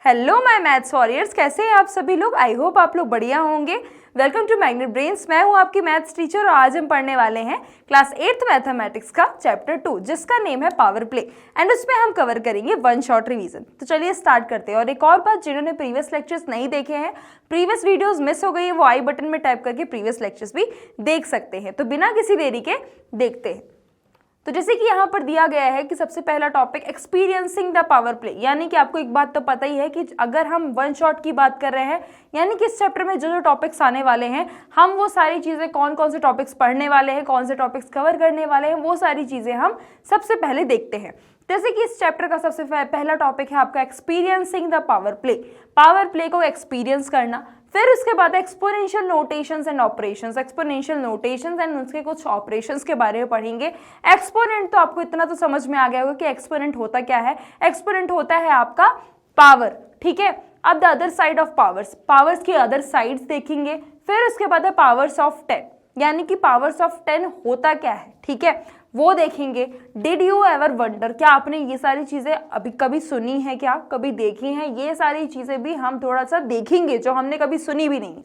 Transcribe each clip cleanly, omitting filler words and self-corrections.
Hello my maths warriors, कैसे हैं आप सभी लोग। आई होप आप लोग बढ़िया होंगे। Welcome to Magnet Brains. मैं हूं आपकी मैथ्स टीचर और आज हम पढ़ने वाले हैं क्लास 8th मैथमेटिक्स का चैप्टर 2 जिसका नेम है पावर प्ले एंड उसमें हम कवर करेंगे वन शॉट रिवीजन। तो चलिए स्टार्ट करते हैं। और एक और बात, जिन्होंने प्रीवियस लेक्चर्स नहीं देखे हैं, प्रीवियस वीडियोस मिस हो गई है, वो आई बटन में टाइप करके प्रीवियस लेक्चर्स भी देख सकते हैं। तो बिना किसी देरी के देखते हैं। तो जैसे कि यहाँ पर दिया गया है कि सबसे पहला topic experiencing the power play, यानी कि आपको एक बात तो पता ही है कि अगर हम वन शॉट की बात कर रहे हैं, यानी कि इस चैप्टर में जो जो टॉपिक्स आने वाले हैं, हम वो सारी चीज़ें कौन कौन से टॉपिक्स पढ़ने वाले हैं, कौन से टॉपिक्स कवर करने वाले हैं, वो सारी चीज़ें हम सबसे पहले देखते हैं। जैसे कि इस चैप्टर का सबसे पहला टॉपिक है आपका experiencing the power play, power play को एक्सपीरियंस करना। फिर उसके बाद exponential notations and operations, exponential notations and उसके कुछ ऑपरेशंस के बारे में पढ़ेंगे। एक्सपोनेंट तो आपको इतना तो समझ में आ गया होगा कि एक्सपोनेंट होता क्या है। एक्सपोनेंट होता है आपका पावर, ठीक है। अब the other side of powers, powers की अदर साइड्स देखेंगे। फिर उसके बाद है पावर्स ऑफ 10, यानी कि पावर्स ऑफ 10 होता क्या है, ठीक है, वो देखेंगे। डिड यू एवर वंडर, क्या आपने ये सारी चीजें अभी कभी सुनी है, क्या कभी देखी हैं, ये सारी चीजें भी हम थोड़ा सा देखेंगे जो हमने कभी सुनी भी नहीं,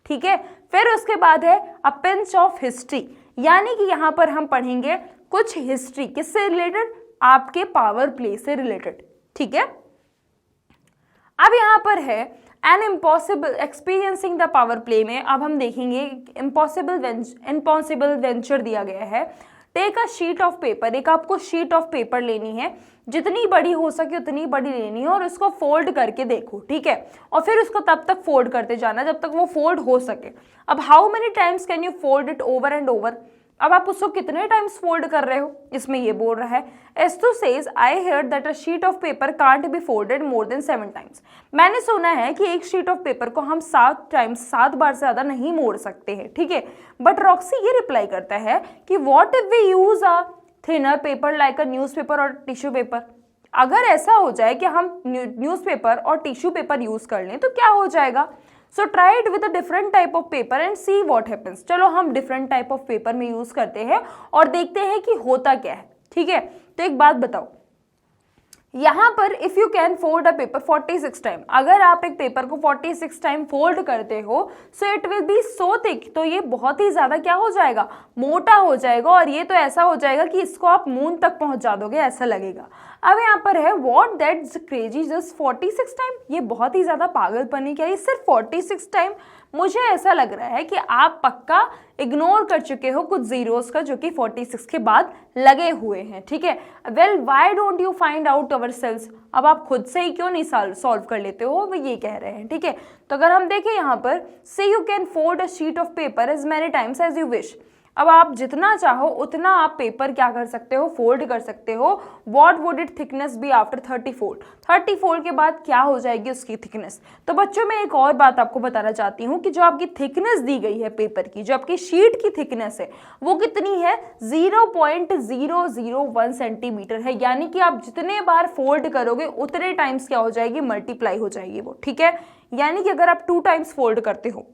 ठीक है। फिर उसके बाद है अ पिंच ऑफ हिस्ट्री, यानी कि यहाँ पर हम पढ़ेंगे कुछ हिस्ट्री, किससे रिलेटेड, आपके पावर प्ले से रिलेटेड, ठीक है। अब यहाँ पर है an impossible experiencing the power play में अब हम देखेंगे इम्पॉसिबल वेंचर दिया गया है। Take a sheet of paper, एक आपको शीट ऑफ पेपर लेनी है, जितनी बड़ी हो सके उतनी बड़ी लेनी है और उसको फोल्ड करके देखो, ठीक है। और फिर उसको तब तक फोल्ड करते जाना जब तक वो फोल्ड हो सके। अब how many times can you fold it over and over, अब आप उसको कितने टाइम्स फोल्ड कर रहे हो, इसमें ये बोल रहा है। एस्तु says I heard that a sheet of paper can't be folded more than 7 times, मैंने सुना है कि एक शीट ऑफ पेपर को हम 7 बार से ज्यादा नहीं मोड़ सकते हैं, ठीक है। बट रॉक्सी ये रिप्लाई करता है कि what if we use a thinner paper like a newspaper और टिश्यू पेपर, अगर ऐसा हो जाए कि हम न्यूज़पेपर और टिश्यू पेपर यूज कर लें तो क्या हो जाएगा। So try it with a different type of paper and see what happens, चलो हम डिफरेंट टाइप ऑफ पेपर में यूज करते हैं और देखते हैं कि होता क्या है, ठीक है। तो एक बात बताओ, यहाँ पर if you can fold a paper 46 time, अगर आप एक पेपर को 46 टाइम फोल्ड करते हो, so it will be so thick, तो ये बहुत ही ज्यादा क्या हो जाएगा, मोटा हो जाएगा। और ये तो ऐसा हो जाएगा कि इसको आप मून तक पहुंचा दोगे, ऐसा लगेगा। अब यहाँ पर है what that's crazy just 46 time, ये बहुत ही ज्यादा पागलपनी क्या है, सिर्फ 46 टाइम। मुझे ऐसा लग रहा है कि आप पक्का इग्नोर कर चुके हो कुछ जीरोस का जो कि 46 के बाद लगे हुए हैं, ठीक है। Well why don't you find out yourselves, अब आप खुद से ही क्यों नहीं सॉल्व कर लेते हो, वो ये कह रहे हैं, ठीक है। तो अगर हम देखें यहाँ पर, say you can fold a sheet of paper as many times as you wish, अब आप जितना चाहो उतना आप पेपर क्या कर सकते हो, फोल्ड कर सकते हो। What would it thickness be after 30 fold, 30 fold के बाद क्या हो जाएगी उसकी थिकनेस। तो बच्चों मैं एक और बात आपको बताना चाहती हूँ कि जो आपकी थिकनेस दी गई है पेपर की, जो आपकी शीट की थिकनेस है वो कितनी है, 0.001 सेंटीमीटर है, यानी कि आप जितने बार फोल्ड करोगे उतने टाइम्स क्या हो जाएगी, मल्टीप्लाई हो जाएगी वो, ठीक है। यानी कि अगर आप 2 टाइम्स फोल्ड करते हो,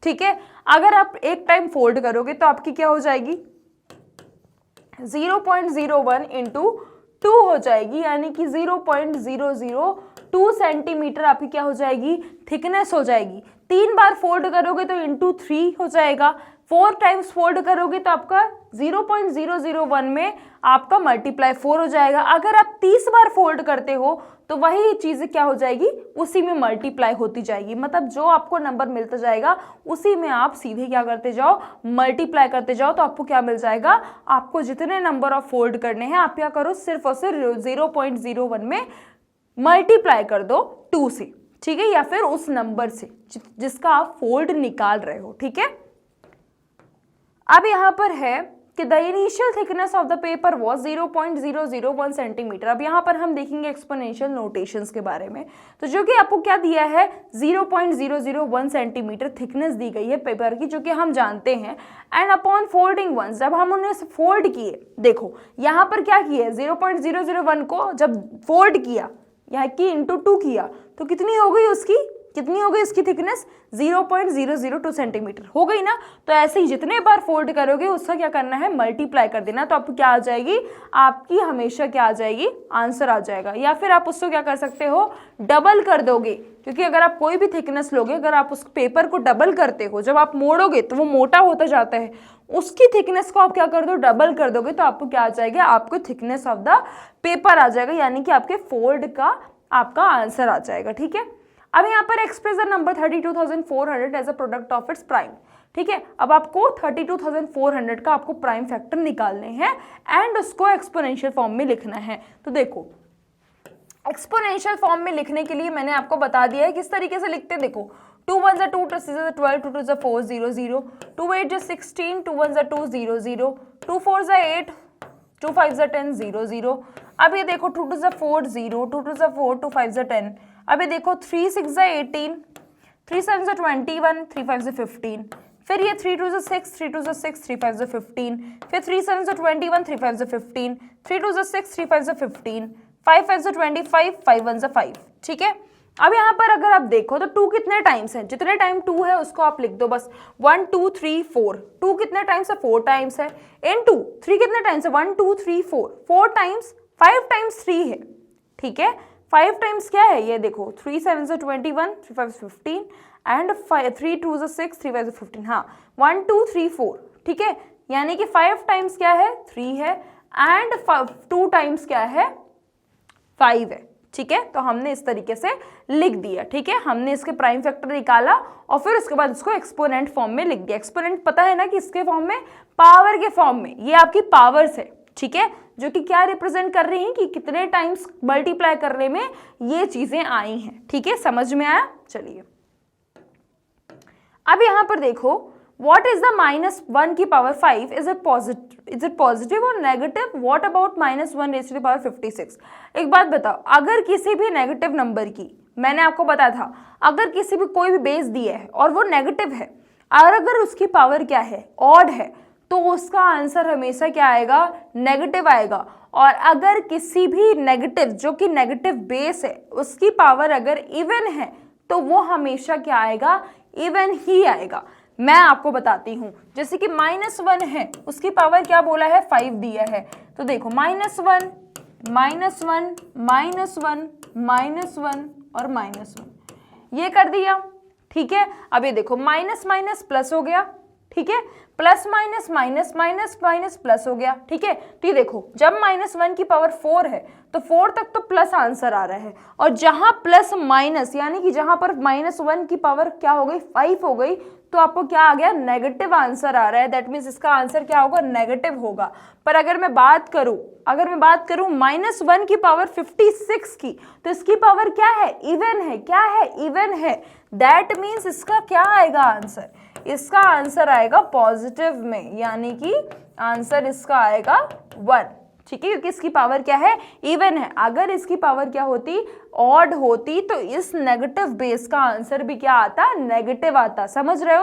ठीक है, अगर आप एक टाइम फोल्ड करोगे तो आपकी क्या हो जाएगी, 0.01 इंटू 2 हो जाएगी, यानी कि 0.002 सेंटीमीटर आपकी क्या हो जाएगी, थिकनेस हो जाएगी। 3 बार फोल्ड करोगे तो इंटू 3 हो जाएगा। 4 टाइम्स फोल्ड करोगे तो आपका 0.001 में आपका मल्टीप्लाई 4 हो जाएगा। अगर आप 30 बार फोल्ड करते हो तो वही चीज़ क्या हो जाएगी, उसी में मल्टीप्लाई होती जाएगी। मतलब जो आपको नंबर मिलता जाएगा उसी में आप सीधे क्या करते जाओ, मल्टीप्लाई करते जाओ, तो आपको क्या मिल जाएगा, आपको जितने नंबर ऑफ फोल्ड करने हैं आप क्या करो, सिर्फ और सिर्फ 0.01 में मल्टीप्लाई कर दो 2 से, ठीक है, या फिर उस नंबर से जिसका आप फोल्ड निकाल रहे हो, ठीक है। अब यहाँ पर है कि the initial thickness of the paper was 0.001 centimetre. अब यहाँ पर हम देखेंगे एक्सपोनेंशियल नोटेशंस के बारे में, तो जो कि आपको क्या दिया है, 0.001 सेंटीमीटर थिकनेस दी गई है पेपर की, जो कि हम जानते हैं। एंड अपॉन फोल्डिंग वंस, जब हम उन्हें फोल्ड किए, देखो यहाँ पर क्या किया, 0.001 को जब फोल्ड किया, यहाँ की इंटू 2 किया तो कितनी हो गई उसकी, कितनी हो गई इसकी थिकनेस 0.002 सेंटीमीटर हो गई ना। तो ऐसे ही जितने बार फोल्ड करोगे उसका क्या करना है, मल्टीप्लाई कर देना। तो आपको क्या आ जाएगी, आपकी हमेशा क्या आ जाएगी, आंसर आ जाएगा। या फिर आप उसको क्या कर सकते हो, डबल कर दोगे, क्योंकि अगर आप कोई भी थिकनेस लोगे, अगर आप उस पेपर को डबल करते हो, जब आप मोड़ोगे तो वो मोटा होता जाता है, उसकी थिकनेस को आप क्या कर दो, डबल कर दोगे, तो आपको क्या आ जाएगा, आपको थिकनेस ऑफ द पेपर आ जाएगा, यानी कि आपके फोल्ड का आपका आंसर आ जाएगा। ठीक है, अब यहाँ पर express the number 32,400 as a product of its prime. ठीक है, अब आपको 32,400 का आपको प्राइम फैक्टर निकालने हैं एंड उसको एक्सपोनेंशियल फॉर्म में लिखना है। तो देखो एक्सपोनेंशियल फॉर्म में लिखने के लिए मैंने आपको बता दिया है किस तरीके से लिखते हैं। देखो 2 1 2 2 6 12 2 2 4 0 0 2 8 16 2 1 2 0 0 2 4 8 2 5 10 0 0। अब ये देखो 2 2 4 0 2 2 4 2 5 10। अब ये देखो 3 6 18 3 7 21 3 5 15। फिर ये 3 2 6 3 2 6 3 5 15। फिर 3 7 21 3 5 15 3 2 6 3 5 15 5 5 25 5 1 5। ठीक है, अब यहाँ पर अगर आप देखो तो 2 कितने टाइम्स है, जितने टाइम 2 है उसको आप लिख दो बस 1 2 3 4। 2 कितने टाइम्स है, 4 टाइम्स है। इन 2 3 कितने टाइम्स है, 1 2 3 4 4 टाइम्स 5 टाइम्स 3 है। ठीक है, 5 टाइम्स क्या है, ये देखो 3 7 21 3 5 15 एंड 3 2 6 3 5 15। हाँ 1 2 3 4। ठीक है, यानी कि 5 टाइम्स क्या है, 3 है एंड 2 टाइम्स क्या है, 5 है। ठीक है, तो हमने इस तरीके से लिख दिया। ठीक है, हमने इसके प्राइम फैक्टर निकाला और फिर उसके बाद इसको एक्सपोनेंट फॉर्म में लिख दिया। एक्सपोनेंट पता है ना कि इसके फॉर्म में, पावर के फॉर्म में, ये आपकी पावर्स है। ठीक है, जो कि क्या रिप्रेजेंट कर रही हैं कि कितने टाइम्स मल्टीप्लाई करने में ये चीजें आई हैं। ठीक है, समझ में आया। चलिए अब यहां पर देखो what is the -1 की power 5, is it positive or negative? what about -1 raised to the power 56? एक बात बताओ, अगर किसी भी नेगेटिव नंबर की, मैंने आपको बताया था, अगर किसी भी कोई भी बेस दिया है और वो नेगेटिव है और अगर उसकी पावर क्या है, ऑड है, तो उसका आंसर हमेशा क्या आएगा, नेगेटिव आएगा। और अगर किसी भी नेगेटिव, जो कि नेगेटिव बेस है, उसकी पावर अगर इवन है तो वो हमेशा क्या आएगा, इवन ही आएगा। मैं आपको बताती हूं, जैसे कि -1 है, उसकी पावर क्या बोला है, 5 दिया है। तो देखो -1 -1 -1 और -1 ये कर दिया। ठीक है, अब ये देखो माइनस माइनस प्लस हो गया। ठीक है, plus minus minus minus minus plus हो गया। ठीक है, तो ये देखो जब -1 की पावर 4 है तो 4 तक तो प्लस आंसर आ रहा है, और जहां प्लस माइनस, यानी कि जहां पर -1 की पावर क्या हो गई, 5 हो गई, तो आपको क्या आ गया, नेगेटिव आंसर आ रहा है। दैट मीन्स इसका आंसर क्या होगा, नेगेटिव होगा। पर अगर मैं बात करूं -1 की पावर 56 की, तो इसकी पावर क्या है, इवन है। क्या है, इवन है। दैट मीन्स इसका क्या आएगा आंसर, इसका आंसर आएगा पॉजिटिव में, यानी कि आंसर इसका आएगा 1। ठीक है, क्योंकि इसकी पावर क्या है, इवन है। अगर इसकी पावर क्या होती, ऑड होती, तो इस नेगेटिव बेस का आंसर भी क्या आता, नेगेटिव आता। समझ रहे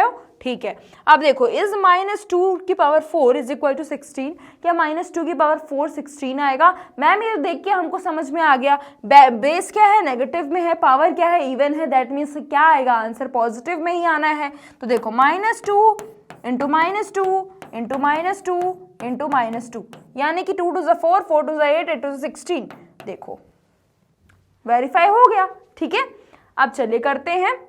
हो। ठीक है, अब देखो इज -2 की पावर 4 इज इक्वल टू 16। क्या -2 की पावर 4 16 आएगा। मैम ये देख के हमको समझ में आ गया, बेस क्या है, नेगेटिव में है, पावर क्या है, इवन है। दैट मीन्स क्या आएगा आंसर, पॉजिटिव में ही आना है। तो देखो -2 इंटू -2 इंटू -2 इंटू -2, यानी कि 2 2 4 4 2 8 8 2 16। देखो वेरीफाई हो गया। ठीक है, अब चलिए करते हैं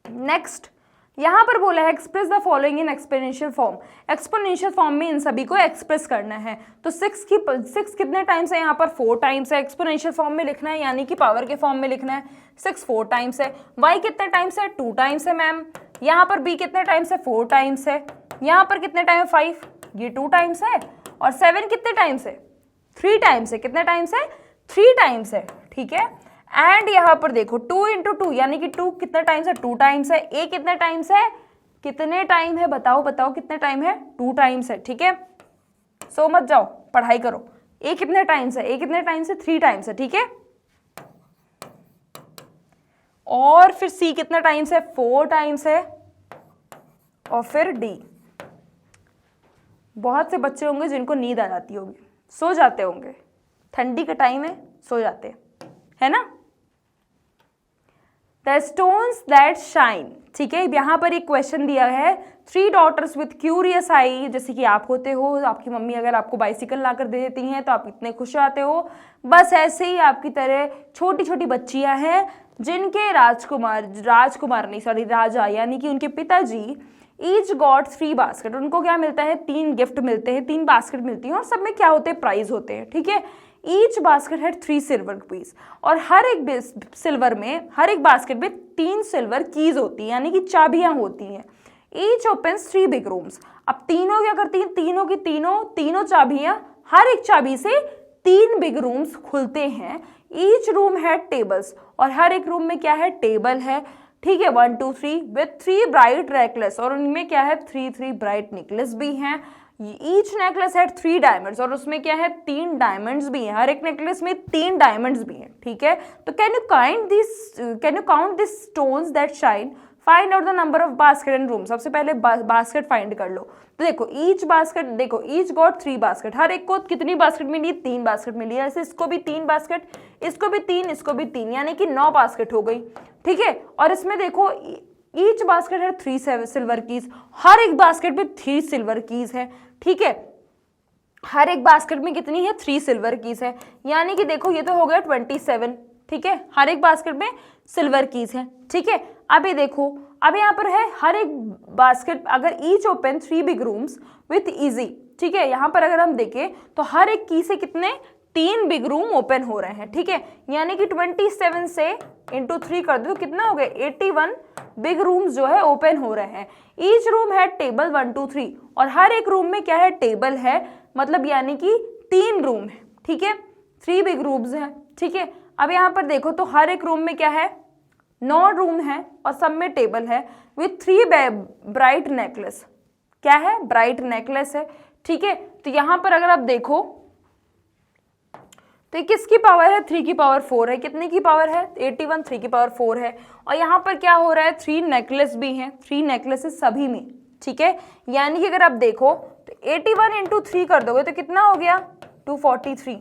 नेक्स्ट। यहां पर बोला है express the following in exponential form. Exponential form में इन सभी को एक्सप्रेस करना है। तो 6 कितने टाइम्स है, यहाँ पर 4 टाइम्स है। एक्सपोनेंशियल फॉर्म में लिखना है, यानी कि पावर के फॉर्म में लिखना है। 6 4 टाइम्स है। y कितने टाइम्स है, 2 टाइम्स है मैम। यहाँ पर b कितने टाइम्स है, 4 टाइम्स है। यहाँ पर कितने टाइम है, 5, ये 2 टाइम्स है। और 7 कितने टाइम्स है, 3 टाइम्स है। कितने टाइम्स है, 3 टाइम्स है। ठीक है, एंड यहाँ पर देखो 2 इंटू 2, यानी कि 2 कितने टाइम्स है, 2 टाइम्स है। a कितने टाइम्स है, कितने टाइम है, बताओ कितने टाइम है, 2 टाइम्स है। ठीक है, सो मत जाओ, पढ़ाई करो। a कितने टाइम्स है, है 3 टाइम्स है। ठीक है, और फिर c कितने टाइम्स है, 4 टाइम्स है। और फिर d, बहुत से बच्चे होंगे जिनको नींद आ जाती होगी, सो जाते होंगे, ठंडी का टाइम है, सो जाते है ना। The stones that shine. ठीक है, यहाँ पर एक क्वेश्चन दिया है, 3 daughters विथ क्यूरियस आई, जैसे कि आप होते हो, आपकी मम्मी अगर आपको बाइसिकल ला कर दे देती हैं तो आप इतने खुश आते हो, बस ऐसे ही आपकी तरह छोटी छोटी बच्चियां हैं जिनके राजा यानी कि उनके पिताजी ईच गॉट 3 बास्केट, उनको क्या मिलता है, 3 गिफ्ट मिलते हैं, 3 बास्केट मिलती हैं और सब में क्या होते हैं, प्राइज होते हैं। ठीक है, ईच बास्केट है 3 सिल्वर पीस, और हर एक बास्केट में 3 सिल्वर कीज होती है, यानी कि चाबियां होती हैं। Each opens 3 big rooms. अब तीनों क्या करती हैं, तीनों की तीनों चाबियां, हर एक चाबी से 3 बिग रूम्स खुलते हैं। ईच रूम है टेबल्स, और हर एक रूम में क्या है, टेबल है। ठीक है, 1 2 3 विथ 3 ब्राइट नेकलेस, और उनमें क्या है, 3 ब्राइट नेकलेस भी हैं। ईच नेकलेस हैड 3 डायमंड्स, और उसमें क्या है, 3 डायमंड्स भी हैं, हर एक नेकलेस में 3 डायमंड्स भी हैं। ठीक है, तो can you count this stones that shine, find out the number of basket and room. सबसे पहले बास्केट फाइंड कर लो। तो देखो ईच गॉट 3 बास्केट, हर एक को कितनी बास्केट मिली, 3 बास्केट मिली है। ऐसे इसको भी 3 बास्केट, इसको भी 3, इसको भी 3, यानी कि 9 बास्केट हो गई। ठीक है, और इसमें देखो ईच बास्केट है 3 सिल्वर कीज, हर एक बास्केट में 3 सिल्वर कीज है। ठीक है, हर एक बास्केट में कितनी है, 3 सिल्वर कीज है, यानी कि देखो ये तो हो गया 27। ठीक है, हर एक बास्केट में सिल्वर कीज है। ठीक है, अभी देखो, अब यहाँ पर है हर एक बास्केट, अगर each open 3 big rooms with easy. ठीक है, यहाँ पर अगर हम देखें तो हर एक की से कितने, 3 बिग रूम ओपन हो रहे हैं। ठीक है, यानी कि 27 से इंटू 3 कर दो तो कितना हो गया, 81 बिग रूम्स जो है ओपन हो रहे हैं। ईच रूम है टेबल 1 2 3, और हर एक रूम में क्या है, टेबल है, मतलब यानी कि 3 रूम है। ठीक है, 3 बिग रूम्स हैं। ठीक है, अब यहाँ पर देखो तो हर एक रूम में क्या है, 9 रूम है, और सब में टेबल है विथ 3 ब्राइट नेकलेस। क्या है, ब्राइट नेकलेस है। ठीक है, तो यहाँ पर अगर आप देखो तो ये किसकी पावर है, 3 की पावर 4 है। कितने की पावर है, 81, 3 की पावर 4 है। और यहाँ पर क्या हो रहा है, 3 नेकलेस भी हैं, 3 नेकलेसेस सभी में। ठीक है, यानी कि अगर आप देखो तो 81 इंटू 3 कर दोगे तो कितना हो गया, 243।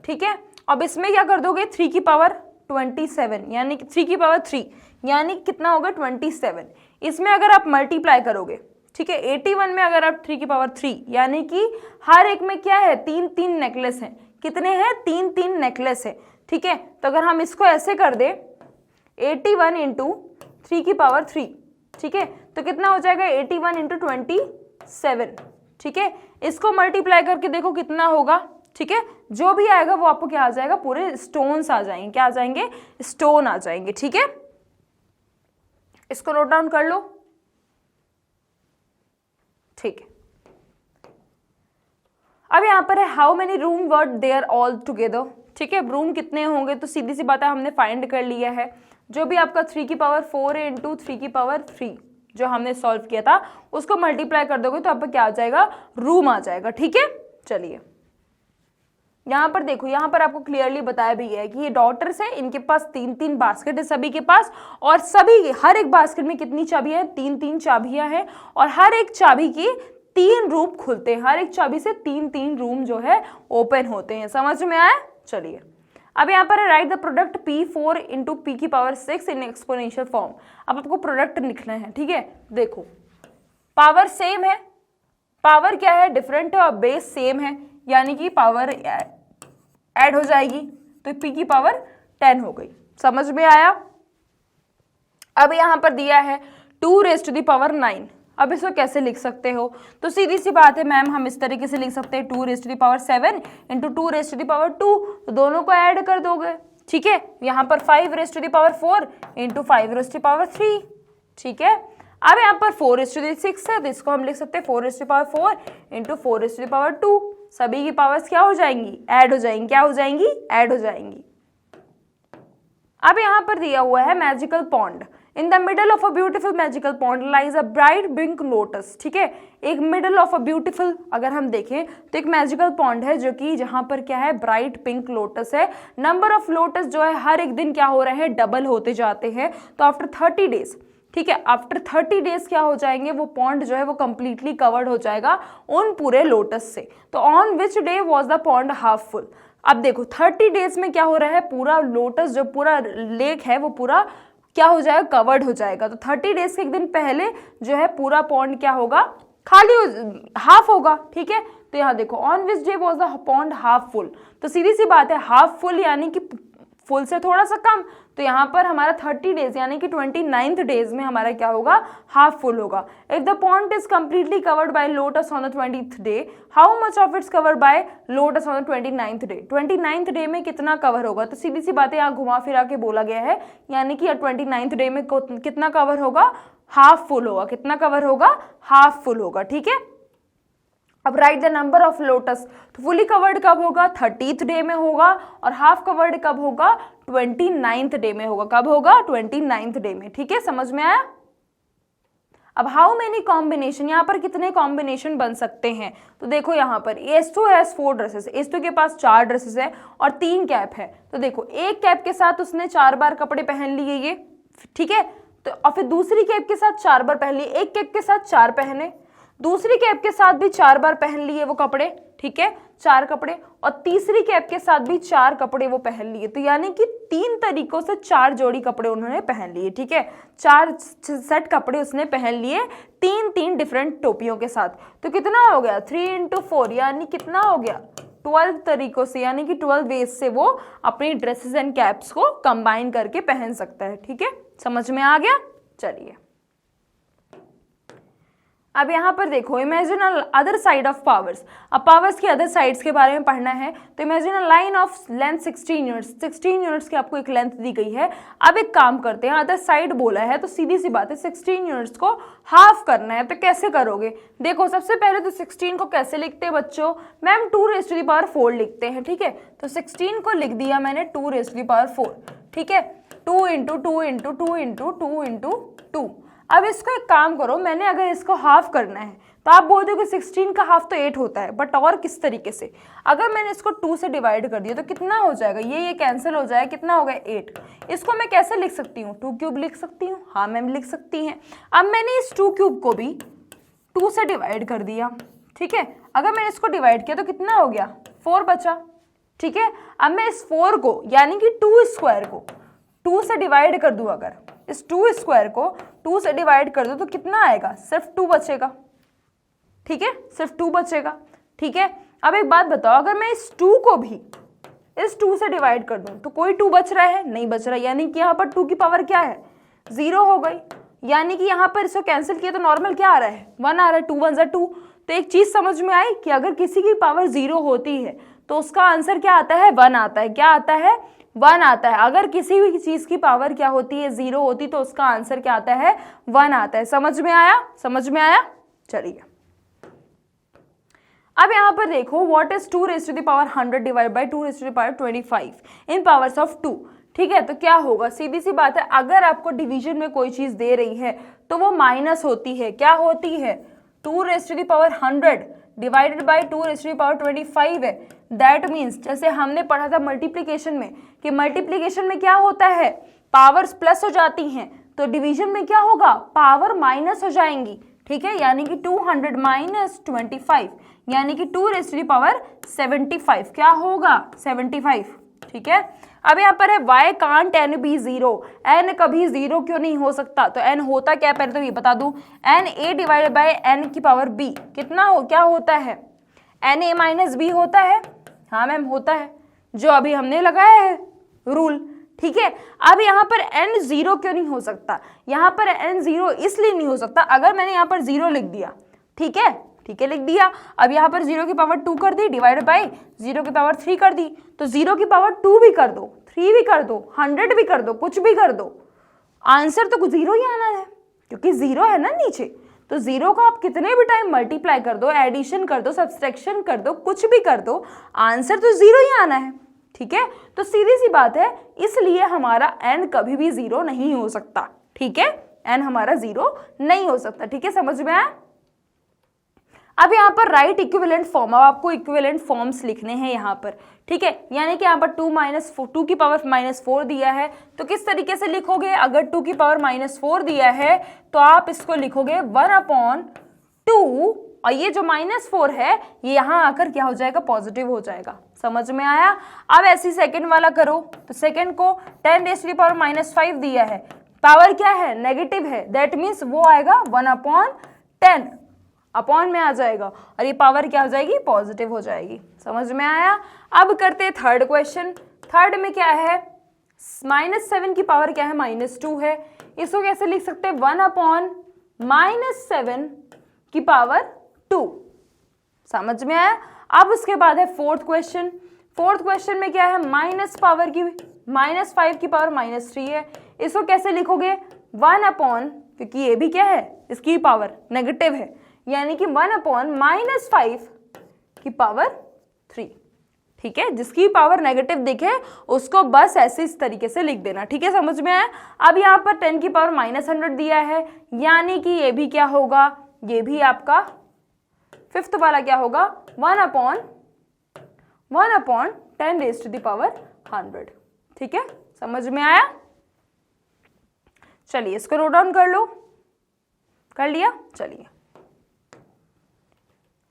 ठीक है, अब इसमें क्या कर दोगे, 3 की पावर 27, यानी कि 3 की पावर 3, यानी कितना होगा, 27। इसमें अगर आप मल्टीप्लाई करोगे, ठीक है, 81 में अगर आप 3 की पावर 3, यानी कि हर एक में क्या है, 3 नेकलेस हैं। कितने हैं, 3 नेकलेस है। ठीक है, तो अगर हम इसको ऐसे कर दे, 81 इंटू 3 की पावर 3, ठीक है, तो कितना हो जाएगा, 81 इंटू 27। ठीक है, इसको मल्टीप्लाई करके देखो कितना होगा। ठीक है, जो भी आएगा वो आपको क्या आ जाएगा, पूरे स्टोन्स आ जाएंगे। क्या आ जाएंगे, स्टोन आ जाएंगे। ठीक है, इसको नोट डाउन कर लो। ठीक है, अब यहाँ पर है how many room were there altogether. ठीक है, रूम कितने होंगे, तो सीधी सी बात है, हमने फाइंड कर लिया है। जो भी आपका 3 की पावर 4 है इंटू 3 की पावर 3 जो हमने सॉल्व किया था, उसको मल्टीप्लाई कर दोगे तो आपका क्या आ जाएगा, रूम आ जाएगा। ठीक है, चलिए यहाँ पर देखो, यहाँ पर आपको क्लियरली बताया भी है कि ये डॉटर्स है, इनके पास 3 बास्केट है सभी के पास, और सभी हर एक बास्केट में कितनी चाबियां हैं, 3 चाबियां हैं, और हर एक चाबी की 3 रूम खुलते हैं। हर एक चाबी से 3 रूम जो है ओपन होते हैं। समझ में आया, चलिए अब यहाँ पर right the product P4 into P की पावर 6 इन एक्सपोनेंशियल फॉर्म। अब आपको प्रोडक्ट लिखना है। ठीक है, देखो पावर सेम है, पावर क्या है, डिफरेंट है, और बेस सेम है, यानी कि पावर ऐड हो जाएगी, तो p की पावर 10 हो गई। समझ में आया। अब यहाँ पर दिया है 2 रेज़ टू द पावर 9। अब इसको कैसे लिख सकते हो, तो सीधी सी बात है मैम, हम इस तरीके से लिख सकते हैं 2 raise to the power 7 into 2 raise to the power 2, तो दोनों को ऐड कर दोगे। ठीक है, यहाँ पर 5 raise to the power 4 into 5 raise to the power 3। ठीक है, अब यहाँ पर 4 रेज़ टू द 6 है, तो इसको हम लिख सकते हैं 4 raise to the power 4 into 4 raise to the power 2। सभी की पावर्स क्या हो जाएंगी, ऐड हो जाएंगी। क्या हो जाएंगी, ऐड हो जाएंगी। अब यहाँ पर दिया हुआ है magical pond. In the middle of a beautiful magical pond lies a bright pink lotus. ठीक है, एक मिडल ऑफ अ ब्यूटीफुल, अगर हम देखें तो एक मैजिकल पॉन्ड है जो कि जहां पर क्या है, ब्राइट पिंक लोटस है। नंबर ऑफ लोटस जो है हर एक दिन क्या हो रहे हैं, डबल होते जाते हैं। तो आफ्टर 30 डेज, ठीक है, आफ्टर 30 डेज क्या हो जाएंगे, वो पॉन्ड जो है वो कंप्लीटली कवर्ड हो जाएगा उन पूरे लोटस से। तो on which day was the pond half full. अब देखो 30 डेज में क्या हो रहा है, पूरा लोटस जो पूरा लेक है वो पूरा क्या हो जाएगा, कवर्ड हो जाएगा। तो 30 डेज के एक दिन पहले जो है पूरा पॉन्ड क्या होगा, खाली हाफ होगा। ठीक है, तो यहाँ देखो on which day was the pond half full, तो सीधी सी बात है हाफ फुल यानी कि फुल से थोड़ा सा कम, तो यहाँ पर हमारा 30 डेज यानी कि 29th डेज में हमारा क्या होगा, हाफ फुल होगा। If the pond is completely covered by lotus on the 20th day, how much of its covered by lotus on the 29th day, 29th day में कितना कवर होगा। तो सीधी सी बात है यहाँ घुमा फिरा के बोला गया है, यानी कि 29th डे में कितना कवर होगा, हाफ फुल होगा। कितना कवर होगा, हाफ फुल होगा। ठीक है, अब right the number of lotus, तो फुली कवर्ड कब होगा, 30th डे में होगा, और हाफ कवर्ड कब होगा, 29th डे में होगा। कब होगा, 29th डे में। ठीक है, समझ में आया। अब हाउ मेनी कॉम्बिनेशन, यहाँ पर कितने कॉम्बिनेशन बन सकते हैं, तो देखो यहाँ पर S2 हैज 4 ड्रेसेस, S2 के पास 4 ड्रेसेस है और 3 कैप है। तो देखो एक कैप के साथ उसने 4 बार कपड़े पहन लिए ये, ठीक है, तो और फिर दूसरी कैप के साथ 4 बार पहन लिए, एक कैप के साथ 4 पहने, दूसरी कैप के साथ भी 4 बार पहन लिए वो कपड़े। ठीक है, 4 कपड़े, और तीसरी कैप के साथ भी 4 कपड़े वो पहन लिए। तो यानी कि 3 तरीकों से 4 जोड़ी कपड़े उन्होंने पहन लिए। ठीक है, 4 सेट कपड़े उसने पहन लिए 3 डिफरेंट टोपियों के साथ। तो कितना हो गया, 3 × 4 यानी कितना हो गया, 12 तरीकों से, यानी कि 12 वेज से वो अपनी ड्रेसेस एंड कैप्स को कंबाइन करके पहन सकता है। ठीक है, समझ में आ गया। चलिए अब यहाँ पर देखो, imagine other side of powers. अब पावर्स की अदर साइड्स के बारे में पढ़ना है, तो imagine a line of length 16 units, 16 units की आपको एक लेंथ दी गई है। अब एक काम करते हैं, अदर साइड बोला है तो सीधी सी बात है 16 यूनिट्स को हाफ करना है। तो कैसे करोगे, देखो सबसे पहले तो 16 को कैसे लिखते हैं बच्चों, मैम 2⁴ लिखते हैं। ठीक है, तो 16 को लिख दिया मैंने 2⁴। ठीक है, 2 × 2 × 2 × 2 × 2। अब इसको एक काम करो, मैंने अगर इसको हाफ करना है तो आप बोल दो कि 16 का हाफ तो 8 होता है, बट और किस तरीके से, अगर मैंने इसको 2 से डिवाइड कर दिया तो कितना हो जाएगा, ये कैंसिल हो जाएगा, कितना हो गया 8। इसको मैं कैसे लिख सकती हूँ, 2³ लिख सकती हूँ, हाँ मैम लिख सकती हैं। अब मैंने इस 2³ को भी 2 से डिवाइड कर दिया। ठीक है, अगर मैंने इसको डिवाइड किया तो कितना हो गया, 4 बचा। ठीक है, अब मैं इस 4 को यानी कि 2² को 2 से डिवाइड कर दूं, अगर इस 2² को 2 से डिवाइड कर दो तो कितना आएगा, सिर्फ 2 बचेगा। ठीक है, सिर्फ 2 बचेगा। ठीक है, अब एक बात बताओ, अगर मैं इस 2 को भी इस 2 से डिवाइड कर दूं तो कोई 2 बच रहा है, नहीं बच रहा, यानी कि यहाँ पर 2 की पावर क्या है, 0 हो गई। यानी कि यहाँ पर इसको कैंसिल किया तो नॉर्मल क्या आ रहा है, 1 आ रहा है, 2 × 1 = 2। तो एक चीज समझ में आई कि अगर किसी की पावर 0 होती है तो उसका आंसर क्या आता है, 1 आता है। क्या आता है, 1 आता है। अगर किसी भी चीज की पावर क्या होती है, 0 होती, तो उसका आंसर क्या आता है, 1 आता है। समझ में आया, समझ में आया। चलिए अब यहाँ पर देखो, what is 2⁻100 divide by 2⁻25 in powers of 2। ठीक है, तो क्या होगा, सीधी सी बात है, अगर आपको डिवीजन में कोई चीज दे रही है तो वो माइनस होती है। क्या होती है, 2⁻100 डिवाइडेड बाई 2⁻25 है। दैट मीन्स जैसे हमने पढ़ा था मल्टीप्लीकेशन में कि मल्टीप्लीकेशन में क्या होता है, पावर्स प्लस हो जाती हैं, तो डिवीजन में क्या होगा, पावर माइनस हो जाएंगी। ठीक है, यानी कि 200 - 25 यानी कि 2⁻75 क्या होगा, 75। ठीक है, अब यहाँ पर है y can't n be 0, n कभी 0 क्यों नहीं हो सकता, तो n होता क्या, पहले तो ये बता दूं, na डिवाइडेड बाय n की पावर b कितना हो, क्या होता है, na - b होता है। हाँ मैम होता है, जो अभी हमने लगाया है रूल। ठीक है, अब यहाँ पर n 0 क्यों नहीं हो सकता, यहाँ पर n 0 इसलिए नहीं हो सकता, अगर मैंने यहाँ पर 0 लिख दिया, ठीक है लिख दिया, अब यहाँ पर 0 की पावर 2 कर दी डिवाइड बाई 0 की पावर 3 कर दी, तो 0 की पावर 2 भी कर दो, 3 भी कर दो, 100 भी कर दो, कुछ भी कर दो, आंसर तो 0 ही आना है, क्योंकि 0 है ना नीचे। तो 0 को आप कितने भी टाइम मल्टीप्लाई कर दो, एडिशन कर दो, सब्सट्रैक्शन कर दो, कुछ भी कर दो, आंसर तो 0 ही आना है। ठीक है, तो सीधी सी बात है, इसलिए हमारा n कभी भी 0 नहीं हो सकता। ठीक है, n हमारा 0 नहीं हो सकता। ठीक है, समझ में आया। अब यहाँ पर राइट इक्विवेलेंट फॉर्म, अब आपको इक्विवेलेंट फॉर्म्स लिखने हैं यहाँ पर। ठीक है, यानी कि यहाँ पर 2 की पावर -4 दिया है, तो किस तरीके से लिखोगे, अगर 2 की पावर -4 दिया है तो आप इसको लिखोगे 1/2 और ये जो -4 है ये यहाँ आकर क्या हो जाएगा, पॉजिटिव हो जाएगा। समझ में आया। अब ऐसी सेकंड वाला करो, तो सेकंड को 10⁻⁻5 दिया है, पावर क्या है, नेगेटिव है, दैट मीन्स वो आएगा 1/10 अपॉन में आ जाएगा, और ये पावर क्या हो जाएगी, पॉजिटिव हो जाएगी। समझ में आया। अब करते थर्ड क्वेश्चन। थर्ड में क्या है, -7 की पावर क्या है, -2 है। इसको कैसे लिख सकते हैं, 1/-7 की पावर 2। समझ में आया। अब उसके बाद है फोर्थ क्वेश्चन। फोर्थ क्वेश्चन में क्या है, -5 की पावर -3 है। इसको कैसे लिखोगे, 1/, क्योंकि ये भी क्या है, इसकी पावर नेगेटिव है, यानी कि 1/-5 की पावर 3। ठीक है, जिसकी पावर नेगेटिव दिखे उसको बस ऐसे इस तरीके से लिख देना। ठीक है, समझ में आया। अब यहाँ पर 10 की पावर -100 दिया है, यानी कि ये भी क्या होगा, ये भी आपका फिफ्थ वाला क्या होगा, 1/10⁻100। ठीक है, समझ में आया। चलिए इसको नोट डाउन कर लो, कर लिया। चलिए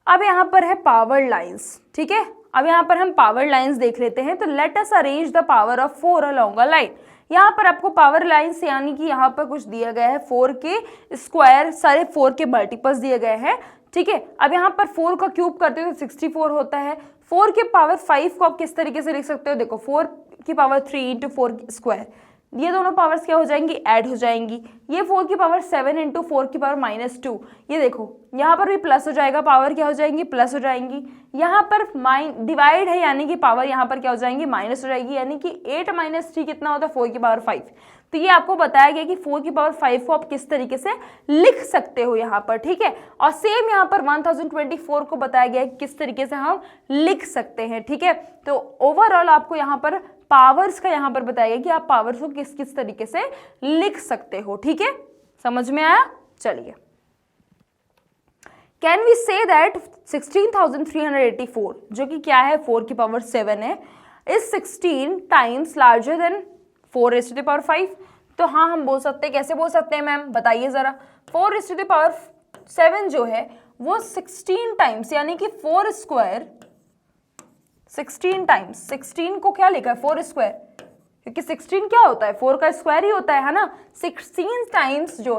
अब यहाँ पर है पावर लाइंस। ठीक है, अब यहाँ पर हम पावर लाइंस देख लेते हैं। तो let us arrange the power of 4 along a line. यहाँ पर आपको पावर लाइंस यानी कि यहाँ पर कुछ दिया गया है, 4 के स्क्वायर, सारे 4 के मल्टीपल्स दिए गए हैं। ठीक है, अब यहाँ पर 4 का क्यूब करते हो तो 64 होता है। 4 के पावर 5 को आप किस तरीके से लिख सकते हो, देखो 4 की पावर 3 × 4 स्क्वायर, ये दोनों पावर्स क्या हो जाएंगी, ऐड हो जाएंगी। ये 4 की पावर 7 × 4 की पावर -2, ये देखो यहाँ पर भी प्लस हो जाएगा, पावर क्या हो जाएंगी, प्लस हो जाएंगी। यहाँ पर डिवाइड है, यानी कि पावर यहाँ पर क्या हो जाएंगी, माइनस हो जाएगी, यानी कि 8 - 3 कितना होता है, 4 की पावर 5। तो ये आपको बताया गया कि 4 की पावर 5 को आप किस तरीके से लिख सकते हो यहाँ पर। ठीक है, और सेम यहाँ पर 1024 को बताया गया है किस तरीके से हम लिख सकते हैं। ठीक है, तो ओवरऑल आपको यहाँ पर पावर्स का यहाँ पर बताया गया कि आप पावर्स को किस किस तरीके से लिख सकते हो। ठीक है, समझ में आया। चलिए, कैन वी से दैट 16,384, जो कि क्या है, 4 की पावर 7 है, इज 16 टाइम्स लार्जर देन 4⁻5। तो हाँ, हम बोल सकते हैं। कैसे बोल सकते हैं मैम, बताइए जरा। 4⁻7 जो है वो 16 टाइम्स, यानी कि 4 स्क्वायर 16 टाइम्स, 16 को क्या लिखा है, 4 स्क्वायर, क्योंकि 16 क्या होता है, 4 का स्क्वायर ही होता है ना। 16 टाइम्स जो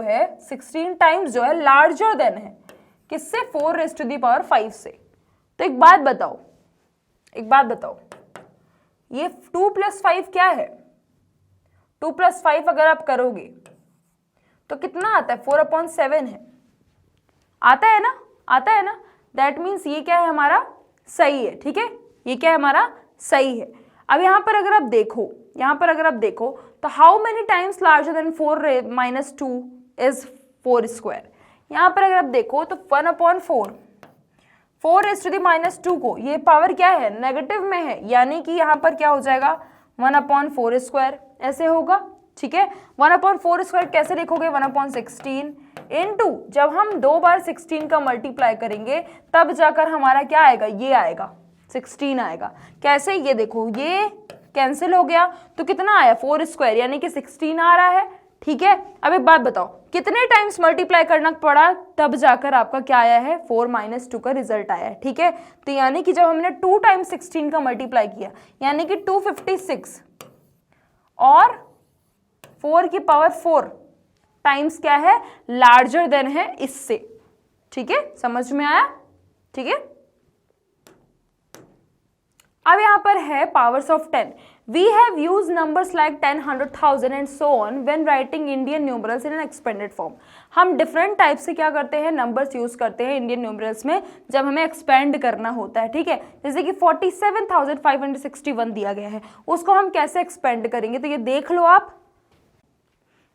है लार्जर देन है किससे, 4⁻5 से। तो एक बात बताओ, ये 2 + 5 क्या है, 2 + 5 अगर आप करोगे तो कितना आता है, 4/7 है, आता है ना। दैट मीन्स ये क्या है, हमारा सही है। ठीक है, ये क्या है, हमारा सही है। अब यहाँ पर अगर आप देखो तो how many times larger than 4 - 2 is 4 square. यहाँ पर अगर आप देखो तो 1/4, 4⁻2 को, ये पावर क्या है, नेगेटिव में है, यानी कि यहाँ पर क्या हो जाएगा, 1/4 स्क्वायर ऐसे होगा। ठीक है, 1/4 स्क्वायर कैसे लिखोगे, 1/16 इनटू, जब हम 2 बार 16 का मल्टीप्लाई करेंगे तब जाकर हमारा क्या आएगा, ये आएगा 16 आएगा। कैसे, ये देखो ये कैंसिल हो गया तो कितना आया, 4 स्क्वायर, यानी कि 16 आ रहा है। ठीक है, अब एक बात बताओ, कितने टाइम्स मल्टीप्लाई करना पड़ा तब जाकर आपका क्या आया है, 4 - 2 का रिजल्ट आया है। ठीक है, तो यानी कि जब हमने 2 टाइम्स 16 का मल्टीप्लाई किया, यानी कि 256 और 4 की पावर 4 टाइम्स क्या है, लार्जर देन है इससे। ठीक है, समझ में आया। ठीक है, अब यहाँ पर है powers of 10। We have used numbers like 10, 100,000 and so on when writing Indian numerals in an expanded form. हम डिफरेंट टाइप से क्या करते हैं, नंबर्स यूज करते हैं इंडियन न्यूमरल्स में जब हमें एक्सपेंड करना होता है। ठीक है, जैसे कि 47,561 दिया गया है, उसको हम कैसे एक्सपेंड करेंगे, तो ये देख लो आप।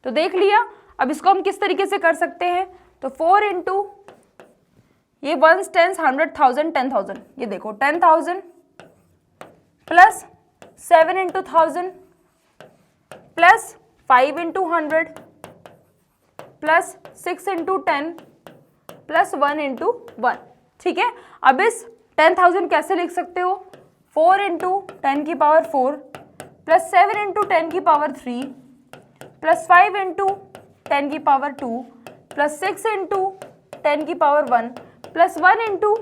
तो देख लिया, अब इसको हम किस तरीके से कर सकते हैं, तो 4 इंटू ये 1s, 10s, 100,000, 10,000, ये देखो 10,000 plus 7 into 1000 plus 5 into 100 plus 6 into 10 plus 1 into 1। ठीक है, अब इस 10,000 कैसे लिख सकते हो, 4 इंटू 10 की पावर 4 प्लस 7 इंटू 10 की पावर 3 प्लस 5 इंटू 10 की पावर 2 प्लस 6 इंटू 10 की पावर 1 प्लस 1 इंटू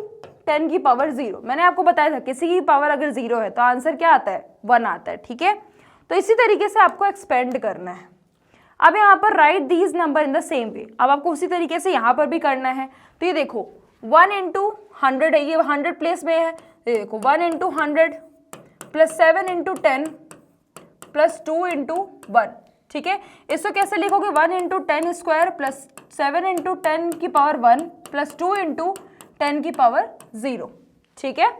10 की पावर 0। मैंने आपको बताया था किसी की पावर अगर 0 है तो आंसर क्या आता है, 1 आता है, ठीक है। तो इसी तरीके से आपको एक्सपेंड करना है। अब यहाँ पर right these number in the same way. अब आपको उसी तरीके से यहाँ पर भी करना है। तो ये देखो 1 इंटू 100 है, ये 100 प्लेस में है। ये देखो 1 into 100 plus 7 into 10 plus 2 into 1, ठीक है। इसको कैसे लिखोगे, 1 इंटू 10 स्क्वायर प्लस 7 इंटू 10 की पावर 1 प्लस 2 इंटू 10 की पावर 0, ठीक है,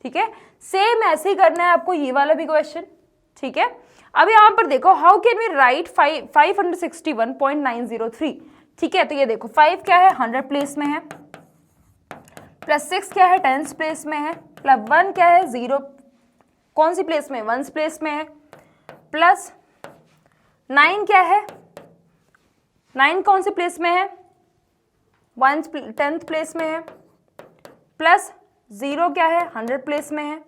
ठीक है। सेम ऐसे ही करना है आपको ये वाला भी क्वेश्चन, ठीक है। अब यहाँ पर देखो हाउ कैन वी राइट 561.903, ठीक है। तो ये देखो 5 क्या है, 100 प्लेस में है, प्लस 6 क्या है, 10 प्लेस में है, प्लस 1 क्या है, 0 कौन सी प्लेस में, 1 प्लेस में है, प्लस 9 क्या है, 9 कौन सी प्लेस में है, 10th प्लेस में है, प्लस 0 क्या है, 100 प्लेस में है,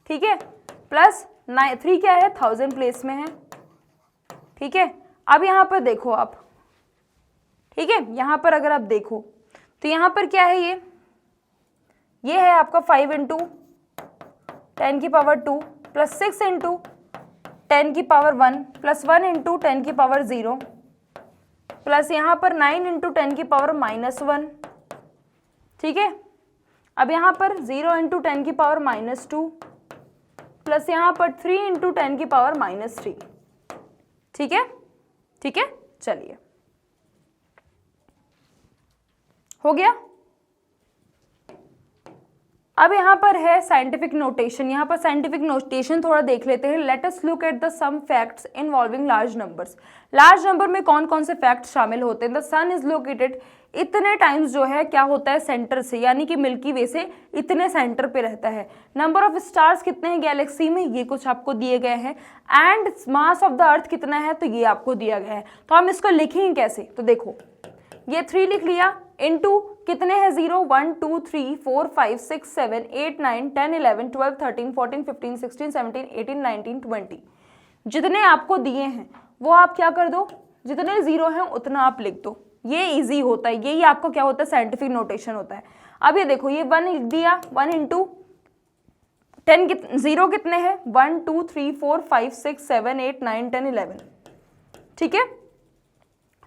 ठीक है, प्लस 3 क्या है, 1000 प्लेस में है, ठीक है। अब यहाँ पर देखो आप, ठीक है, यहाँ पर अगर आप देखो तो यहाँ पर क्या है, ये है आपका 5 इंटू 10 की पावर 2 प्लस 6 इंटू 10 की पावर 1 प्लस 1 इंटू 10 की पावर 0 प्लस यहाँ पर 9 इंटू 10 की पावर -1, ठीक है। अब यहाँ पर 0 इंटू 10 की पावर -2 प्लस यहाँ पर 3 इंटू 10 की पावर -3, ठीक है, ठीक है। चलिए हो गया। अब यहाँ पर है साइंटिफिक नोटेशन। यहाँ पर साइंटिफिक नोटेशन थोड़ा देख लेते हैं। Let us look at the some facts involving large numbers. Large number में कौन कौन से फैक्ट्स शामिल होते हैं। द सन इज लोकेटेड, इतने टाइम्स जो है क्या होता है सेंटर से, यानी कि मिल्की वे से इतने सेंटर पे रहता है। नंबर ऑफ स्टार्स कितने हैं गैलेक्सी में, ये कुछ आपको दिए गए हैं। And mass of the earth कितना है, तो ये आपको दिया गया है। तो हम इसको लिखेंगे कैसे, तो देखो ये 3 लिख लिया, इनटू कितने हैं 0, 1 2 3 4 5 6 7 8 9 10 11 12 13 14 15 16 17 18 19 20, जितने आपको दिए हैं वो आप क्या कर दो, जितने 0 हैं उतना आप लिख दो। ये इजी होता है, यही आपको क्या होता है साइंटिफिक नोटेशन होता है। अब ये देखो ये 1 लिख दिया, 1 इंटू 10 0 कितने हैं, 1 2 3 4 5 6 7 8 9 10 11, ठीक है।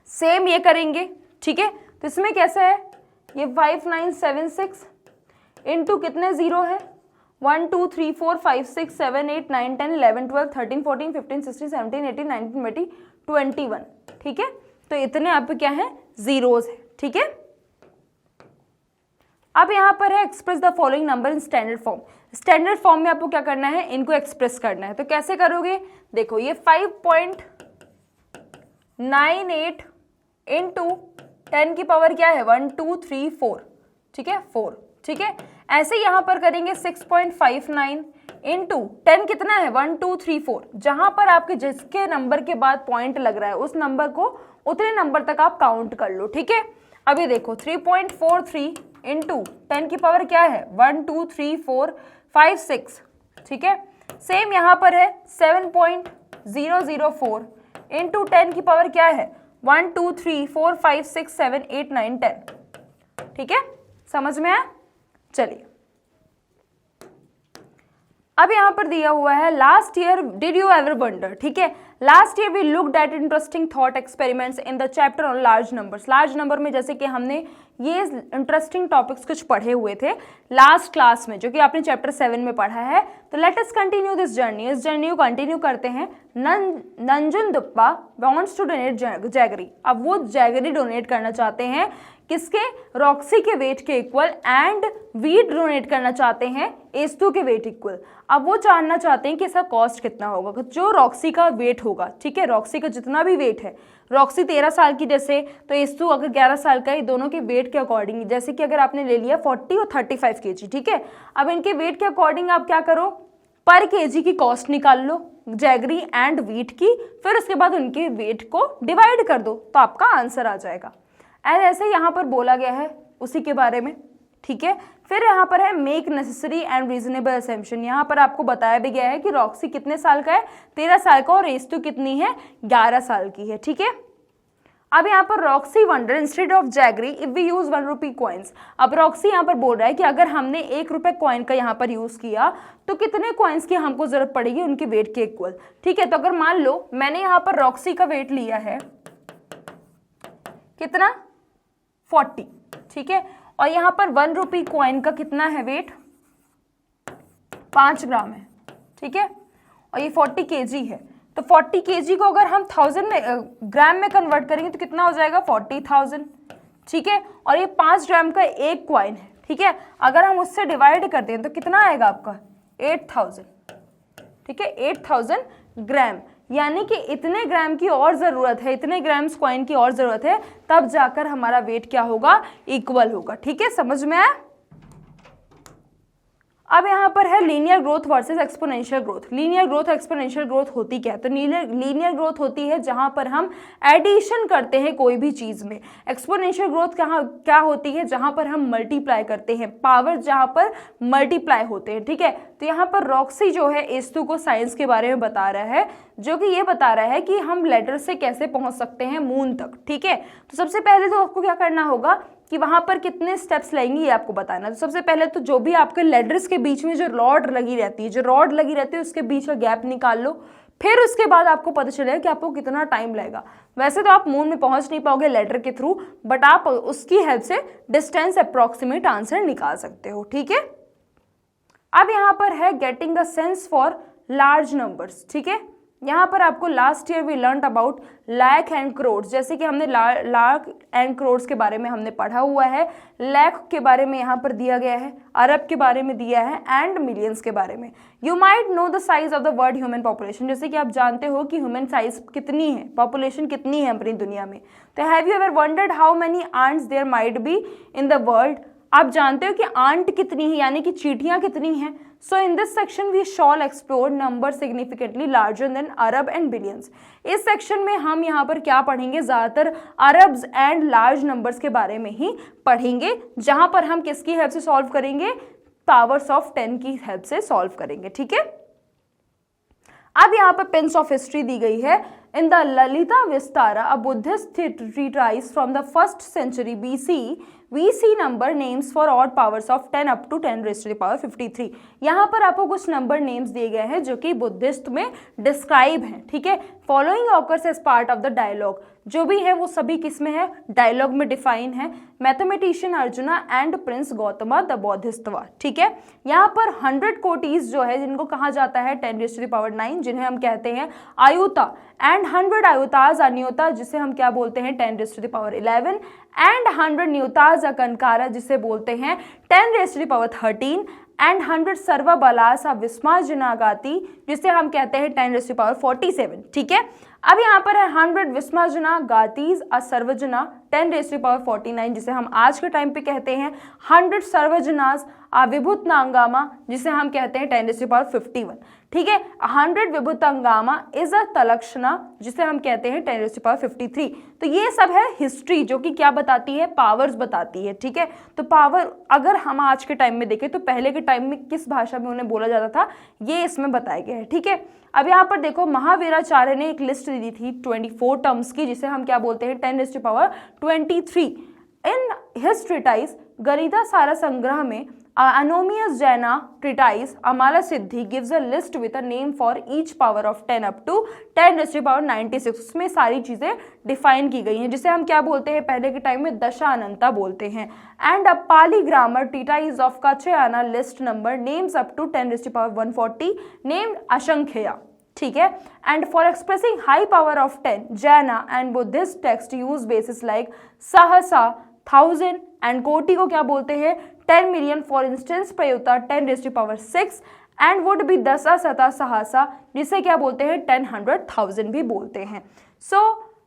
सेम ये करेंगे, ठीक है। तो इसमें कैसा है, ये 5976 इंटू कितने 0 है, 1 2 3 4 5 6 7 8 9 10 11 12 13 14 15 16 17 18 19 20 21, ठीक है। तो इतने आप क्या है, जीरोस है, ठीक है। अब यहाँ पर है express the following number in standard form. Standard form में आपको क्या करना है, इनको एक्सप्रेस करना है। तो कैसे करोगे, देखो ये 5.98 इंटू 10 की पावर क्या है 1 2 3 4, ठीक है 4, ठीक है। ऐसे यहाँ पर करेंगे 6.59 इंटू 10 कितना है 1 2 3 4, जहां पर आपके जिसके नंबर के बाद पॉइंट लग रहा है उस नंबर को उतने नंबर तक आप काउंट कर लो, ठीक है। अभी देखो 3.43 इंटू 10 की पावर क्या है 1 2 3 4 5 6, ठीक है। सेम यहाँ पर है 7.004 इंटू 10 की पावर क्या है 1 2 3 4 5 6 7 8 9 10, ठीक है, समझ में आया। चलिए अब यहां पर दिया हुआ है last year did you ever wonder, ठीक है। Last year we looked at interesting thought experiments in the chapter on large numbers. Large number में जैसे कि हमने ये इंटरेस्टिंग टॉपिक्स कुछ पढ़े हुए थे लास्ट क्लास में, जो कि आपने चैप्टर 7 में पढ़ा है। तो let us continue this journey, इस जर्नी को कंटिन्यू करते हैं। नंजुनदुप्पा वांट्स टू डोनेट जैगरी। अब वो जैगरी डोनेट करना चाहते हैं किसके, रॉक्सी के वेट के इक्वल, एंड वीट डोनेट करना चाहते हैं एस्तु के वेट इक्वल। अब वो जानना चाहते हैं कि इसका कॉस्ट कितना होगा, जो रॉक्सी का वेट होगा, ठीक है। रॉक्सी का जितना भी वेट है, रॉक्सी 13 साल की जैसे, तो एस्तु अगर 11 साल का है, दोनों के वेट के अकॉर्डिंग, जैसे कि अगर आपने ले लिया 40 और 35 kg, ठीक है। अब इनके वेट के अकॉर्डिंग आप क्या करो, पर केजी की कॉस्ट निकाल लो जैगरी एंड वीट की, फिर उसके बाद उनके वेट को डिवाइड कर दो तो आपका आंसर आ जाएगा। ऐसे यहाँ पर बोला गया है उसी के बारे में, ठीक है। फिर यहाँ पर है मेक नेसेसरी एंड रीजनेबल असेम्पशन। यहाँ पर आपको बताया भी गया है कि रॉक्सी कितने साल का है, 13 साल का, और एस्तु कितनी है 11 साल की है, ठीक है। अब यहाँ पर Roxy wonder instead of jaggery if we use 1 rupee coins. अब रॉक्सी यहाँ पर बोल रहा है कि अगर हमने 1 रुपए कॉइन का यहाँ पर यूज किया तो कितने कॉइन्स की हमको जरूरत पड़ेगी उनके वेट के इक्वल। ठीक है, तो अगर मान लो मैंने यहाँ पर रॉक्सी का वेट लिया है कितना 40, ठीक है, और यहाँ पर 1 रुपी कॉइन का कितना है वेट 5 ग्राम है, ठीक है, और ये 40 kg है। तो 40 kg को अगर हम 1000 में ग्राम में कन्वर्ट करेंगे तो कितना हो जाएगा 40,000, ठीक है, और ये 5 ग्राम का एक कॉइन है, ठीक है, अगर हम उससे डिवाइड करते हैं तो कितना आएगा आपका 8000, ठीक है, 8000 ग्राम, यानी कि इतने ग्राम की और ज़रूरत है, इतने ग्राम्स कॉइन की और ज़रूरत है, तब जाकर हमारा वेट क्या होगा इक्वल होगा। ठीक है, समझ में आया। अब यहाँ पर है linear growth versus exponential growth. Linear growth exponential growth होती क्या है? तो लीनियर ग्रोथ होती है जहाँ पर हम एडिशन करते हैं कोई भी चीज़ में। एक्सपोनेंशियल ग्रोथ क्या होती है? जहाँ पर हम मल्टीप्लाई करते हैं, पावर जहाँ पर मल्टीप्लाई होते हैं। ठीक है, तो यहाँ पर रॉक्सी जो है एस्तु को साइंस के बारे में बता रहा है, जो कि ये बता रहा है कि हम लेटर से कैसे पहुँच सकते हैं मून तक। ठीक है, तो सबसे पहले तो आपको क्या करना होगा कि वहां पर कितने स्टेप्स लगेंगे ये आपको बताना। तो सबसे पहले तो जो भी आपके लेटर्स के बीच में जो रॉड लगी रहती है, उसके बीच का गैप निकाल लो। फिर उसके बाद आपको पता चलेगा कि आपको कितना टाइम लगेगा। वैसे तो आप मून में पहुंच नहीं पाओगे लेटर के थ्रू, बट आप उसकी हेल्प से डिस्टेंस अप्रोक्सीमेट आंसर निकाल सकते हो। ठीक है, अब यहाँ पर है getting a sense for large numbers. ठीक है, यहाँ पर आपको last year we learn about lakh and crore, जैसे कि हमने लाख एंड करोड़ के बारे में हमने पढ़ा हुआ है, लाख के बारे में यहाँ पर दिया गया है, अरब के बारे में दिया है, एंड मिलियंस के बारे में। You might know the size of the world human population, जैसे कि आप जानते हो कि ह्यूमन साइज कितनी है, पॉपुलेशन कितनी है अपनी दुनिया में। तो have you ever wondered how many ants there might be in the world? आप जानते हो कि आंट कितनी है, यानी कि चींटियां कितनी हैं। So in this section we shall explore number significantly larger than arab and billions. इस सेक्शन में हम यहाँ पर क्या पढ़ेंगे? ज़्यादातर अरब्स एंड लार्ज नंबर्स के बारे में ही पढ़ेंगे, जहाँ पर हम किसकी हेल्प से सॉल्व करेंगे? पावर्स ऑफ 10 की हेल्प से सॉल्व करेंगे। ठीक है, अब यहाँ पर पिंस ऑफ हिस्ट्री दी गई है। In the Lalita Vistara, a Buddhist treatise from the 1st century BC, we see number names for odd powers of 10 up to 10 raised to the power 53। यहाँ पर आपको कुछ नंबर नेम्स दिए गए हैं जो कि बुद्धिस्ट में डिस्क्राइब हैं। ठीक है, following occurs as part of the dialogue, जो भी है वो सभी किस में है? डायलॉग में डिफाइन है। Mathematician Arjuna and prince Gautama the Bodhisattva. ठीक है, यहाँ पर 100 कोटीज जो है जिनको कहा जाता है 10 raised to the power 9, जिन्हें हम कहते हैं आयुता, एंड 100 आयुताज अनियोता, जिसे हम क्या बोलते हैं? 10 raised to the power 11, and 100 न्यूताज अकनकारा, जिसे बोलते हैं 10 raised to the power 13, and 100 सर्वबलास विस्माजनागाती, जिसे हम कहते हैं 10 raised to the power 47। ठीक है, अब यहाँ पर है 100 विस्माजना गातीज असर्वजना 10 raised to the power 49, जिसे हम आज के टाइम पे कहते हैं 100 सर्वजनास विभुतनांगामा, जिसे हम कहते हैं 10 raised to the power 51। ठीक है, 100 विभुतंगामा इज अ तलक्षणा, जिसे हम कहते हैं 10 raised to the power 53। तो ये सब है हिस्ट्री, जो कि क्या बताती है? पावर्स बताती है। ठीक है, तो पावर अगर हम आज के टाइम में देखें तो पहले के टाइम में किस भाषा में उन्हें बोला जाता था, ये इसमें बताया गया है। ठीक है, अब यहाँ पर देखो महावीराचार्य ने एक लिस्ट दी थी 24 टर्म्स की, जिसे हम क्या बोलते हैं? 10 raised to the power 23। In his treatise Ganita Sara Sangraha में anonymous Jaina treatise Amala Siddhi gives a list with a name for each power of 10 up to 10 raised to the power 96। उसमें सारी चीजें डिफाइन की गई हैं, जिसे हम क्या बोलते हैं? पहले के टाइम में दशा अनंता बोलते हैं। And a Pali grammar treatise of Kaccayana list number names up to 10 raised to the power 140 named असंख्या। ठीक है, and for expressing high power of 10 Jaina and Buddhist text use basis like सहसा 1000 एंड कोटि को क्या बोलते हैं? 10 मिलियन। फॉर इंस्टेंस प्रयुक्ता 10 raised to the power 6 and would be दशा सता सहसा, जिसे क्या बोलते हैं? 10 100 1000 भी बोलते हैं। So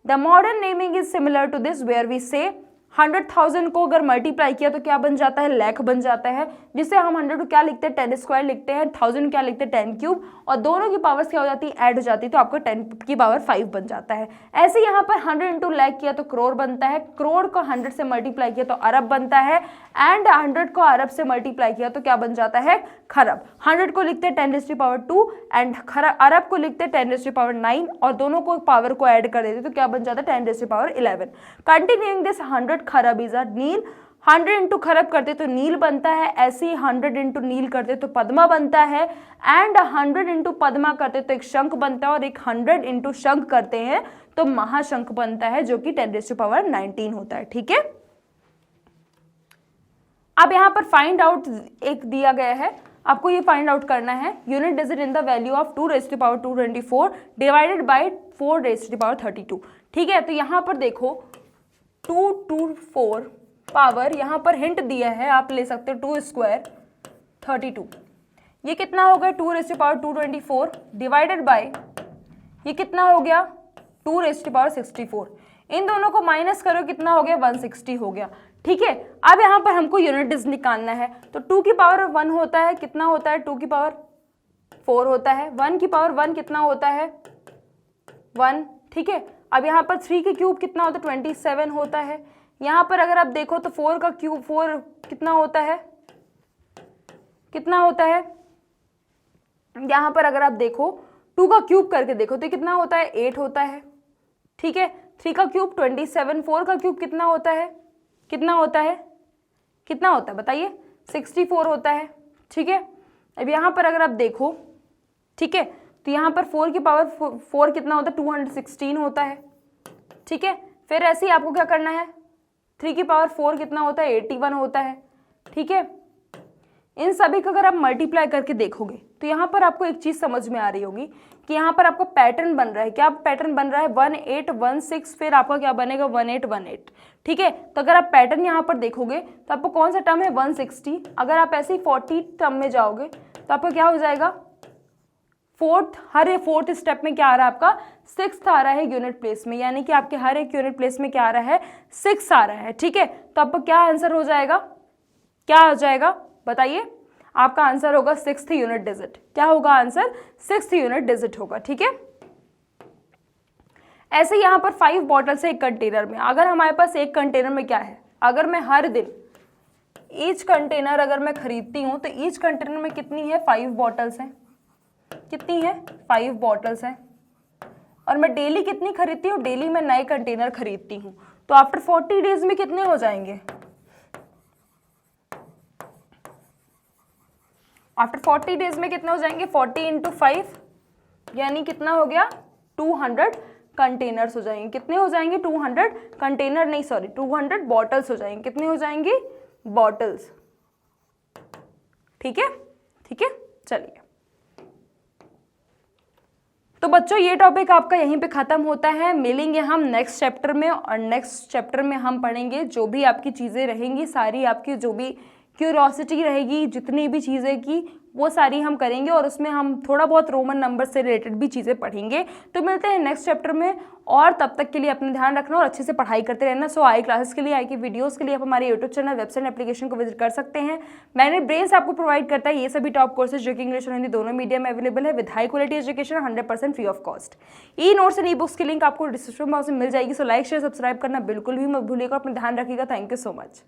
the modern naming is similar to this, where we say 100,000 को अगर मल्टीप्लाई किया तो क्या बन जाता है, लाख बन जाता है, जिसे हम 100 को क्या लिखते हैं 10 स्क्वायर लिखते हैं, 1000 क्या लिखते हैं 10 क्यूब, और दोनों की पावर्स क्या हो जाती है ऐड हो जाती है, तो आपका 10 की पावर 5 बन जाता है। ऐसे यहाँ पर 100 इंटू लाख किया तो करोड़ बनता है, करोड़ को 100 से मल्टीप्लाई किया तो अरब बनता है, एंड 100 को अरब से मल्टीप्लाई किया तो क्या बन जाता है खरब। 100 को लिखते हैं 10⁻², एंड अरब को लिखते हैं 10⁻9, और दोनों को पावर को ऐड कर देते तो क्या बन जाता है 10⁻11। कंटिन्यूइंग दिस 100 खरब इज अ नील, 100 इंटू खरब करते तो नील बनता है, ऐसे ही 100 इंटू नील करते तो पद्मा बनता है, एंड 100 इंटू पद्मा करते तो एक शंख बनता है, और एक 100 इंटू शंख करते हैं तो महाशंख बनता है, जो कि 10⁻19 होता है। ठीक है, अब यहाँ पर फाइंड आउट एक दिया गया है, आपको ये फाइंड आउट करना है unit digit in the value of 2⁻224 divided by 4⁻32। ठीक है, तो यहाँ पर देखो 224 पावर, यहाँ पर हिंट दिया है, आप ले सकते हो 2 स्क्वायर 32, ये कितना हो गया 2⁻224 डिवाइडेड बाय ये कितना हो गया 2⁻64, इन दोनों को माइनस करो कितना हो गया 160 हो गया। ठीक है, अब यहाँ पर हमको यूनिट डिजिट निकालना है, तो 2 की पावर 1 होता है, कितना होता है 2 की पावर 4 होता है, 1 की पावर 1 कितना होता है 1। ठीक है, अब यहाँ पर 3 के क्यूब कितना होता है 27 होता है, यहाँ पर अगर आप देखो तो 4 का क्यूब 4 कितना होता है, कितना होता है, यहाँ पर अगर आप देखो 2 का क्यूब करके देखो तो कितना होता है 8 होता है। ठीक है, 3 का क्यूब 27, 4 का क्यूब कितना होता है, कितना होता है, कितना होता है बताइए 64 होता है। ठीक है, अब यहाँ पर अगर आप देखो, ठीक है, तो यहाँ पर 4 की पावर 4 कितना होता है 216 होता है। ठीक है, फिर ऐसे ही आपको क्या करना है 3 की पावर 4 कितना होता है 81 होता है। ठीक है, इन सभी को अगर आप मल्टीप्लाई करके देखोगे तो यहाँ पर आपको एक चीज समझ में आ रही होगी कि यहाँ पर आपको पैटर्न बन रहा है, क्या पैटर्न बन रहा है 1816, फिर आपका क्या बनेगा 1818। ठीक है, तो अगर आप पैटर्न यहाँ पर देखोगे तो आपको कौन सा टर्म है 160, अगर आप ऐसे ही 40 टर्म में जाओगे तो आपका क्या हो जाएगा हर फोर्थ स्टेप में क्या आ रहा है आपका 6 आ रहा है यूनिट प्लेस में, यानी कि आपके हर एक यूनिट प्लेस में क्या आ रहा है 6 आ रहा है। ठीक है, तो आपका क्या आंसर हो जाएगा, क्या हो जाएगा बताइए, आपका आंसर होगा 6th यूनिट डिजिट। क्या होगा आंसर 6th यूनिट डिजिट होगा। ठीक है, ऐसे यहाँ पर 5 बॉटल से एक कंटेनर में, अगर हमारे पास एक कंटेनर में क्या है, अगर मैं हर दिन ईच कंटेनर अगर मैं खरीदती हूँ तो ईच कंटेनर में कितनी है 5 बॉटल्स हैं, कितनी है 5 बॉटल्स हैं, और मैं डेली कितनी खरीदती हूँ, डेली मैं नए कंटेनर खरीदती हूँ, तो आफ्टर 40 डेज में कितने हो जाएंगे, आफ्टर 40 डेज में कितने हो जाएंगे 40 इंटू 5, यानी कितना हो गया 200 कंटेनर्स हो जाएंगे, कितने हो जाएंगे 200 कंटेनर नहीं सॉरी 200 बॉटल्स हो जाएंगे, कितने हो जाएंगे बॉटल्स। ठीक है, ठीक है, चलिए, तो बच्चों ये टॉपिक आपका यहीं पे खत्म होता है, मिलेंगे हम नेक्स्ट चैप्टर में, और नेक्स्ट चैप्टर में हम पढ़ेंगे जो भी आपकी चीज़ें रहेंगी, सारी आपकी जो भी क्यूरोसिटी रहेगी, जितनी भी चीज़ें की वो सारी हम करेंगे, और उसमें हम थोड़ा बहुत रोमन नंबर से रिलेटेड भी चीज़ें पढ़ेंगे। तो मिलते हैं नेक्स्ट चैप्टर में, और तब तक के लिए अपना ध्यान रखना और अच्छे से पढ़ाई करते रहना। सो आई क्लासेस के लिए, आई की वीडियोस के लिए आप हमारे यूट्यूब चैनल, वेबसाइट, एप्लीकेशन को विजिट कर सकते हैं। मैंने ब्रेन्स आपको प्रोवाइड करता है ये सभी टॉप कोर्सेज जो कि इंग्लिश और हिंदी दोनों मीडियम में अवेलेबल है, with high quality education, 100% free of cost. E notes and e books की लिंक आपको डिस्क्रिप्शन बॉक्स में मिल जाएगी। सो लाइक शेयर सब्सक्राइब करना बिल्कुल भी मत भूलिएगा, अपना ध्यान रखिएगा। Thank you so much.